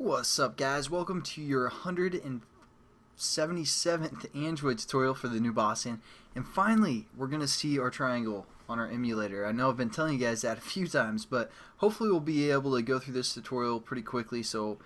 What's up, guys? Welcome to your 177th Android tutorial for the new Boston. And finally, we're going to see our triangle on our emulator. I know I've been telling you guys that a few times, but hopefully we'll be able to go through this tutorial pretty quickly so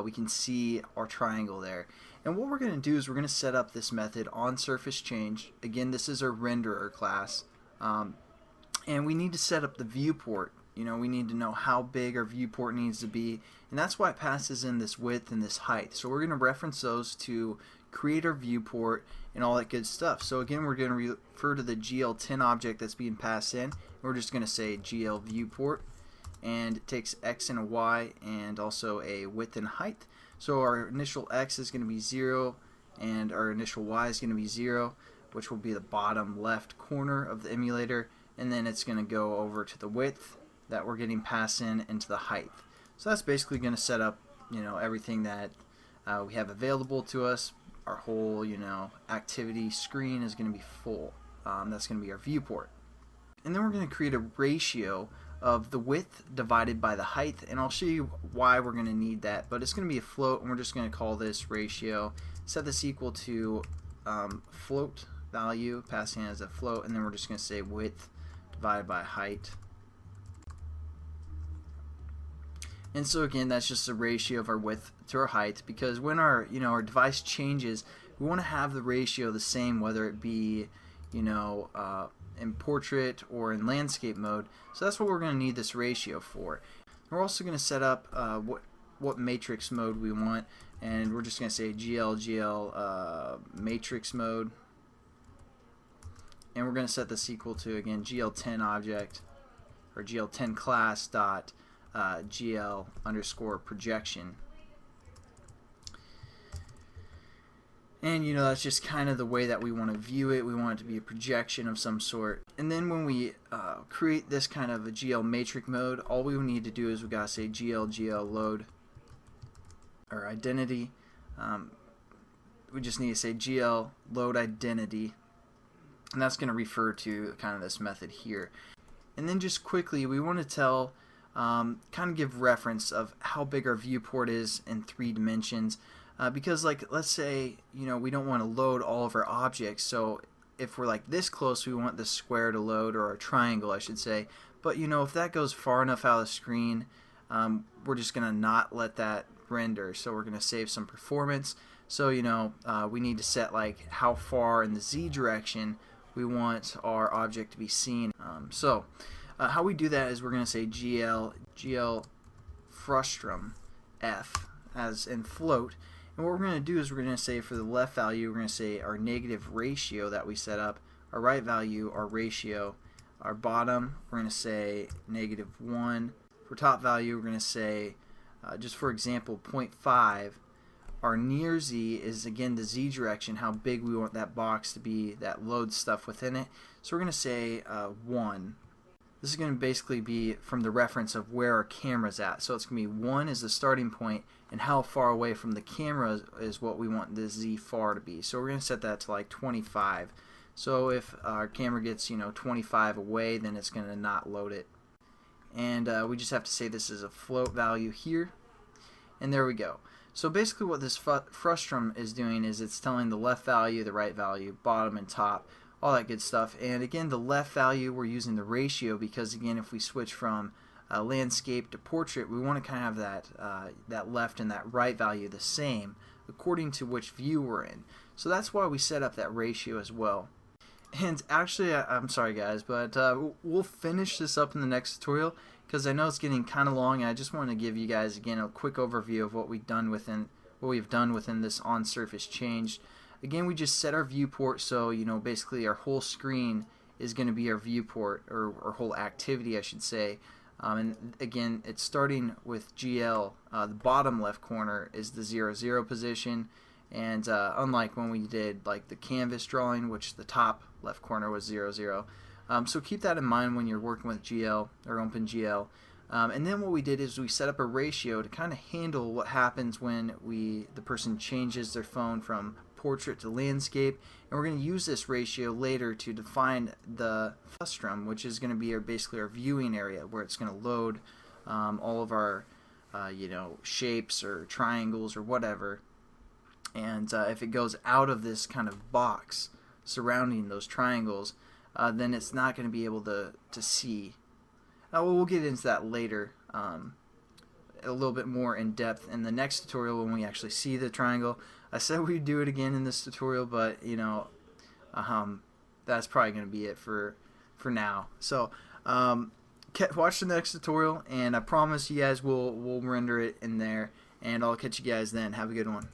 we can see our triangle there. And what we're going to do is we're going to set up this method on surface change. Again, this is our renderer class. And we need to set up the viewport. We need to know how big our viewport needs to be, and that's why it passes in this width and this height. So we're going to reference those to create our viewport and all that good stuff. So again, we're going to refer to the GL10 object that's being passed in. We're just going to say GL viewport, and it takes X and a Y and also a width and height. So our initial X is going to be 0 and our initial Y is going to be 0, which will be the bottom left corner of the emulator, and then it's going to go over to the width that we're getting passed in into the height. So that's basically going to set up everything that we have available to us. Our whole activity screen is going to be full. That's going to be our viewport. And then we're going to create a ratio of the width divided by the height, and I'll show you why we're going to need that, but it's going to be a float, and we're just going to call this ratio. Set this equal to float value, passing as a float, and then we're just going to say width divided by height. And so again, that's just a ratio of our width to our height, because when our device changes, we want to have the ratio the same, whether it be in portrait or in landscape mode. So that's what we're going to need this ratio for. We're also going to set up what matrix mode we want, and we're just going to say GL matrix mode, and we're going to set this equal to, again, GL10 object or GL10 class dot GL underscore projection. And that's just kind of the way that we want to view it. We want it to be a projection of some sort. And then when we create this kind of a GL matrix mode, all we need to do is we gotta say GL load or identity. We just need to say GL load identity, and that's going to refer to kind of this method here. And then just quickly, we want to tell kind of give reference of how big our viewport is in 3 dimensions, because let's say we don't want to load all of our objects, so if we're like this close, we want the square to load, or a triangle I should say, but if that goes far enough out of the screen, we're just gonna not let that render, so we're gonna save some performance. So we need to set like how far in the Z direction we want our object to be seen. How we do that is we're going to say GL frustum F as in float, and what we're going to do is we're going to say for the left value we're going to say our negative ratio that we set up, our right value our ratio, our bottom we're going to say -1, for top value we're going to say just for example 0.5. Our near Z is again the Z direction, how big we want that box to be that loads stuff within it, so we're going to say 1. This is going to basically be from the reference of where our camera's at. So it's going to be 1 is the starting point, and how far away from the camera is what we want the Z far to be. So we're going to set that to like 25. So if our camera gets 25 away, then it's going to not load it. And we just have to say this is a float value here. And there we go. So basically what this frustum is doing is it's telling the left value, the right value, bottom and top, all that good stuff. And again, the left value we're using the ratio because again, if we switch from landscape to portrait, we want to kind of have that left and that right value the same according to which view we're in. So that's why we set up that ratio as well. And actually, I'm sorry guys, but we'll finish this up in the next tutorial because I know it's getting kind of long, and I just want to give you guys again a quick overview of what we've done within this on surface change. Again, we just set our viewport, so basically our whole screen is going to be our viewport, or our whole activity I should say. And again, it's starting with GL. The bottom left corner is the 0, 0 position, and unlike when we did like the canvas drawing, which the top left corner was 0, 0. So keep that in mind when you're working with GL or OpenGL. And then what we did is we set up a ratio to kind of handle what happens when the person changes their phone from portrait to landscape, and we're going to use this ratio later to define the frustum, which is going to be basically our viewing area where it's going to load all of our shapes or triangles or whatever. And if it goes out of this kind of box surrounding those triangles, then it's not going to be able to see. We'll get into that later, a little bit more in depth in the next tutorial when we actually see the triangle. I said we'd do it again in this tutorial, but that's probably going to be it for now. So watch the next tutorial, and I promise you guys we'll render it in there, and I'll catch you guys then. Have a good one.